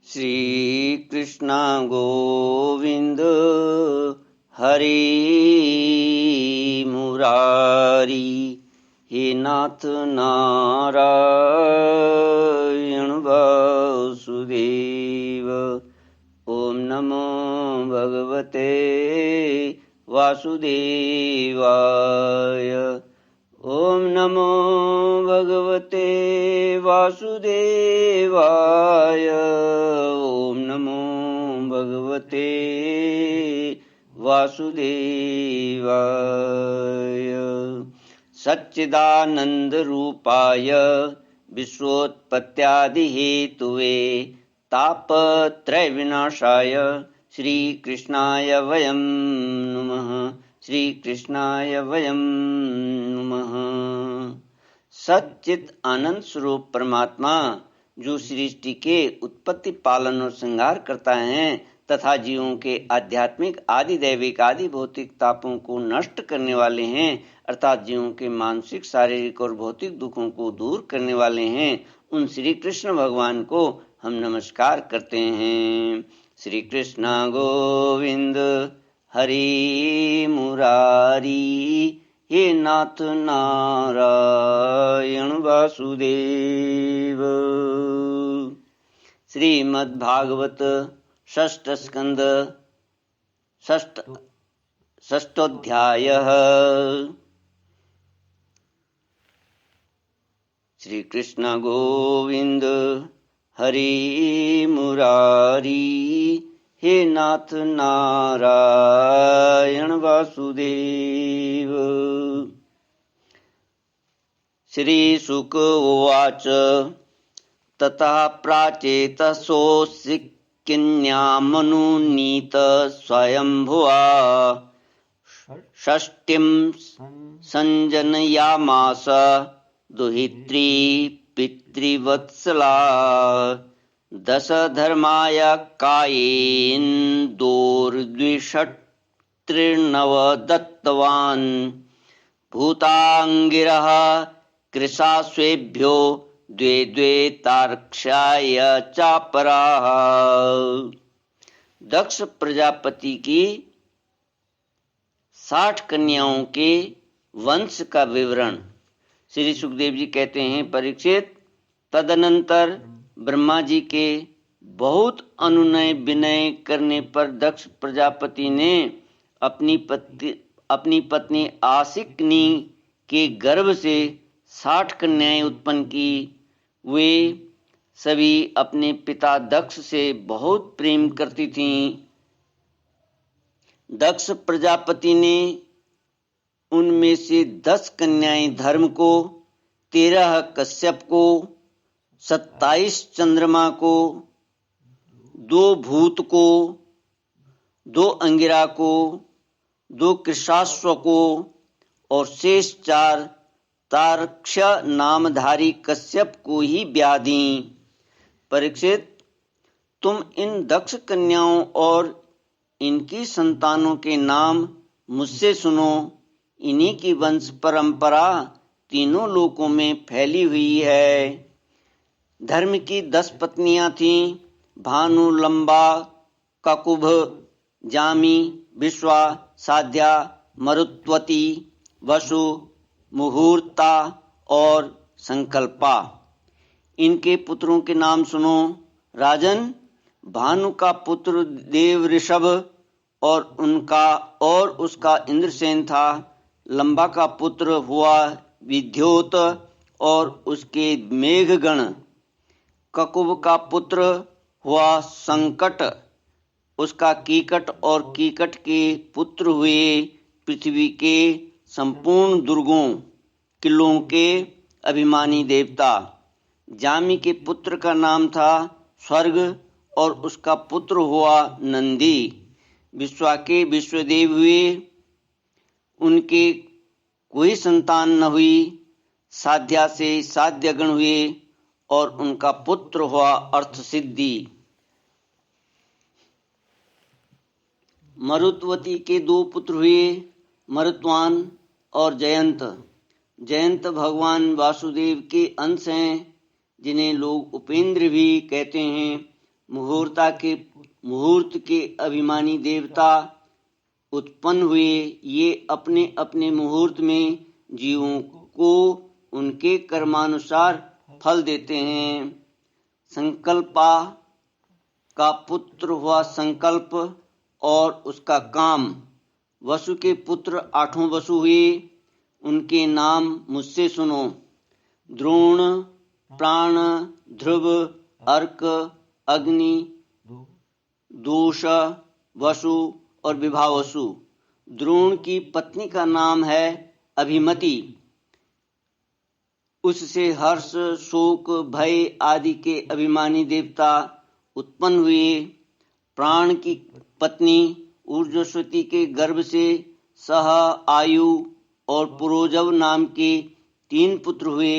श्री कृष्ण गोविंद हरि मुरारी, हे नाथ नारायण वासुदेव। ओम नमो भगवते वासुदेवाय। ओम नमो भगवते वासुदेवाय। ओम नमो भगवते वासुदेवाय। सच्चिदानंद रूपाय विश्वोत्पत्त्यादिहेतुवे तापत्रय विनाशाय श्री कृष्णाय वयं नुमः। श्री कृष्णाय वयं नुमः। सच्चित आनंद स्वरूप परमात्मा जो सृष्टि के उत्पत्ति पालन और श्रृंगार करता है तथा जीवों के आध्यात्मिक आदि दैविक आदि भौतिक तापों को नष्ट करने वाले हैं, अर्थात जीवों के मानसिक शारीरिक और भौतिक दुखों को दूर करने वाले हैं, उन श्री कृष्ण भगवान को हम नमस्कार करते हैं। श्री कृष्ण गोविंद हरि मुरारी, हे नाथ नारायण वासुदेव। श्रीमद्भागवत षष्ठ स्कंद षष्ठोऽध्यायः। श्री कृष्ण गोविंद हरि मुरारी, हे नाथ नारायण वासुदेव। श्री शुक उवाच ततः प्राचेतसोऽसि किन्यामनुनीत स्वयंभुवा षष्ठीं संजनयामास दुहित्री पितृवत्सला। दश धर्माय कायेन्दोर्द्विषट्त्रिनव दत्तवान् भूताङ्गिरः कृशाश्वेभ्यो द्वे द्वे तार्क्ष्याय चापराः। दक्ष प्रजापति की 60 कन्याओं के वंश का विवरण। श्री सुखदेव जी कहते हैं, परीक्षित, तदनंतर ब्रह्मा जी के बहुत अनुनय विनय करने पर दक्ष प्रजापति ने अपनी पत्नी आसिकनी के गर्भ से 60 कन्याएं उत्पन्न की। वे सभी अपने पिता दक्ष से बहुत प्रेम करती थीं। दक्ष प्रजापति ने उनमें से 10 कन्याएं धर्म को, 13 कश्यप को, 27 चंद्रमा को, 2 भूत को, 2 अंगिरा को, 2 कृशाश्व को और शेष 4 तार्क्ष्य नामधारी कश्यप को ही ब्याह दीं। परीक्षित, तुम इन दक्ष कन्याओं और इनकी संतानों के नाम मुझसे सुनो। इन्हीं की वंश परंपरा तीनों लोकों में फैली हुई है। धर्म की 10 पत्नियां थीं, भानु, लंबा, ककुभ, जामी, विश्वा, साध्या, मरुत्वती, वसु, मुहूर्ता और संकल्पा। इनके पुत्रों के नाम सुनो। राजन, भानु का पुत्र देव ऋषभ और उसका इंद्रसेन था। लंबा का पुत्र हुआ विद्योत और उसके मेघगण। ककुभ का पुत्र हुआ संकट, उसका कीकट और कीकट के पुत्र हुए पृथ्वी के संपूर्ण दुर्गों किलों के अभिमानी देवता। जामी के पुत्र का नाम था स्वर्ग और उसका पुत्र हुआ नंदी। विश्वा के विश्वदेव हुए, उनके कोई संतान न हुई। साध्या से साध्यगण हुए और उनका पुत्र हुआ अर्थसिद्धि। मरुत्वती के 2 पुत्र हुए, मरुत्वान और जयंत। जयंत भगवान वासुदेव के अंश हैं, जिन्हें लोग उपेंद्र भी कहते हैं। मुहूर्त के अभिमानी देवता उत्पन्न हुए। ये अपने अपने मुहूर्त में जीवों को उनके कर्मानुसार फल देते हैं। संकल्पा का पुत्र हुआ संकल्प और उसका काम। वसु के पुत्र 8 वसु हुए। उनके नाम मुझसे सुनो: द्रोण, प्राण, ध्रुव, अर्क, अग्नि, दोष, वसु और विभावसु। द्रोण की पत्नी का नाम है अभिमति। उससे हर्ष, शोक, भय आदि के अभिमानी देवता उत्पन्न हुए। प्राण की पत्नी ऊर्ध्वश्वती के गर्भ से सह, आयु और पुरोजव नाम के 3 पुत्र हुए।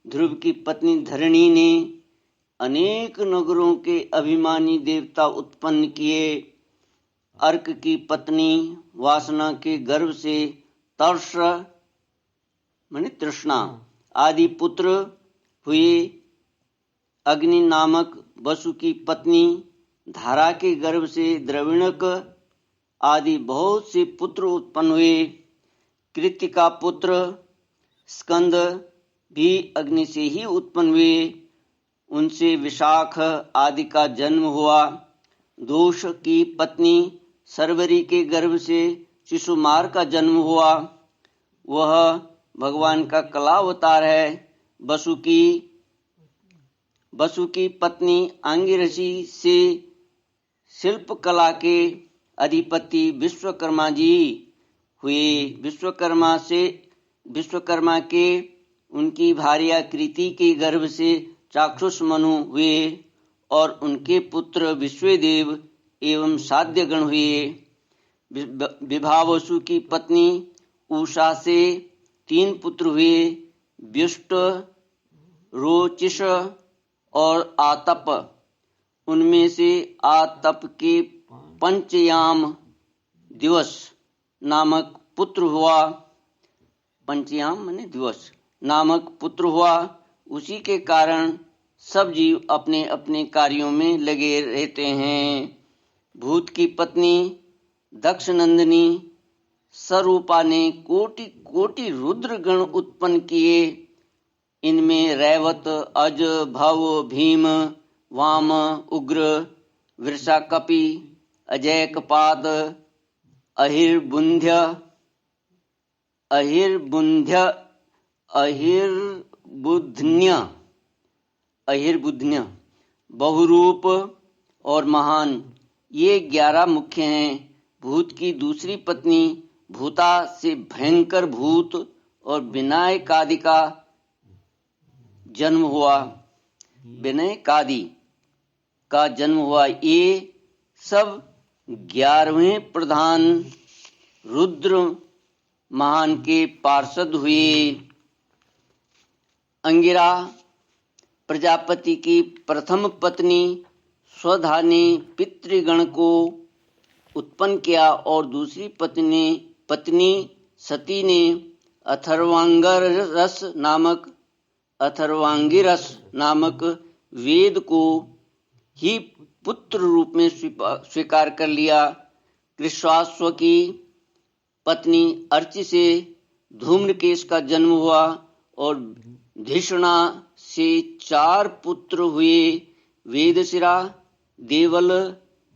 ध्रुव की पत्नी धरणी ने अनेक नगरों के अभिमानी देवता उत्पन्न किए। अर्क की पत्नी वासना के गर्भ से तर्ष माने तृष्णा आदि पुत्र हुए। अग्नि नामक वसु की पत्नी धारा के गर्भ से द्रविणक आदि बहुत से पुत्र उत्पन्न हुए। कृत्य का पुत्र स्कंद भी अग्नि से ही उत्पन्न हुए। उनसे विशाख आदि का जन्म हुआ। दोष की पत्नी सर्वरी के गर्भ से शिशुमार का जन्म हुआ। वह भगवान का कला अवतार है। वसु की पत्नी आंगिरसी से शिल्प कला के अधिपति विश्वकर्मा जी हुए। विश्वकर्मा के उनकी भार्या कृति के गर्भ से चाक्षुष मनु हुए और उनके पुत्र विश्वदेव एवं साध्यगण हुए। विभावसु की पत्नी उषा से 3 पुत्र हुए: व्युष्ट, रोचिष और आतप। उनमें से आतप के पंचयाम दिवस नामक पुत्र हुआ। पंचयाम माने दिवस नामक पुत्र हुआ। उसी के कारण सब जीव अपने अपने कार्यों में लगे रहते हैं। भूत की पत्नी दक्ष नंदिनी स्वरूपा ने कोटि कोटि रुद्र गण उत्पन्न किए। इनमें रैवत, अज, भव, भीम, वाम, उग्र, वृषा, कपि, अजैकपाद, अहिर्बुध्न्य, बहुरूप और महान, ये 11 मुख्य हैं। भूत की दूसरी पत्नी भूता से भयंकर भूत और विनायकादि का जन्म हुआ। ये सब 11वें प्रधान रुद्र महान के पार्षद हुए। अंगिरा प्रजापति की प्रथम पत्नी स्वधा ने पितृगण को उत्पन्न किया और दूसरी पत्नी सती ने अथर्वांगिरस नामक वेद को ही पुत्र रूप में स्वीकार कर लिया। कृष्वाश्व की पत्नी अर्ची से धूम्रकेश का जन्म हुआ और धिषणा से 4 पुत्र हुए: वेदशिरा, देवल,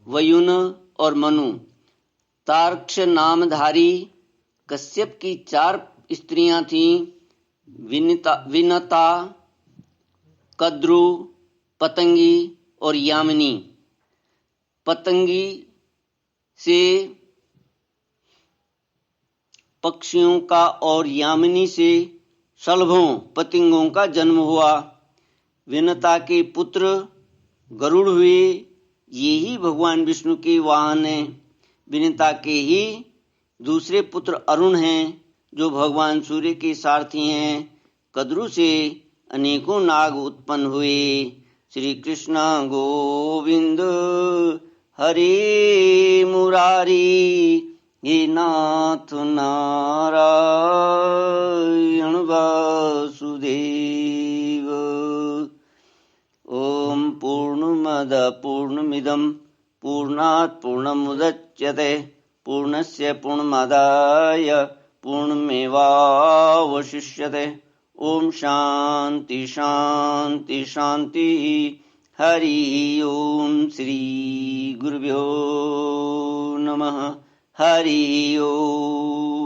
वयुन और मनु। तार्क्ष नामधारी कश्यप की 4 स्त्रियां थीं: विनता, कद्रु, पतंगी और यामिनी। पतंगी से पक्षियों का और यामिनी से शलभों पतंगों का जन्म हुआ। विनता के पुत्र गरुड़ हुए। ये ही भगवान विष्णु के वाहन हैं। विनता के ही दूसरे पुत्र अरुण हैं, जो भगवान सूर्य के सारथी हैं। कद्रु से अनेकों नाग उत्पन्न हुए। श्री कृष्ण गोविंद हरे मुरारी, हे नाथ नारायण वासुदेव। ओम पूर्णमद पूर्णमिदं पूर्णात् पूर्णमुदच्यते पूर्णस्य पूर्णमादाय पूर्णमेवावशिष्यते। ओम शांति शांति शांति। हरि ओम। श्री गुरुभ्यो नमः। हरि ओम।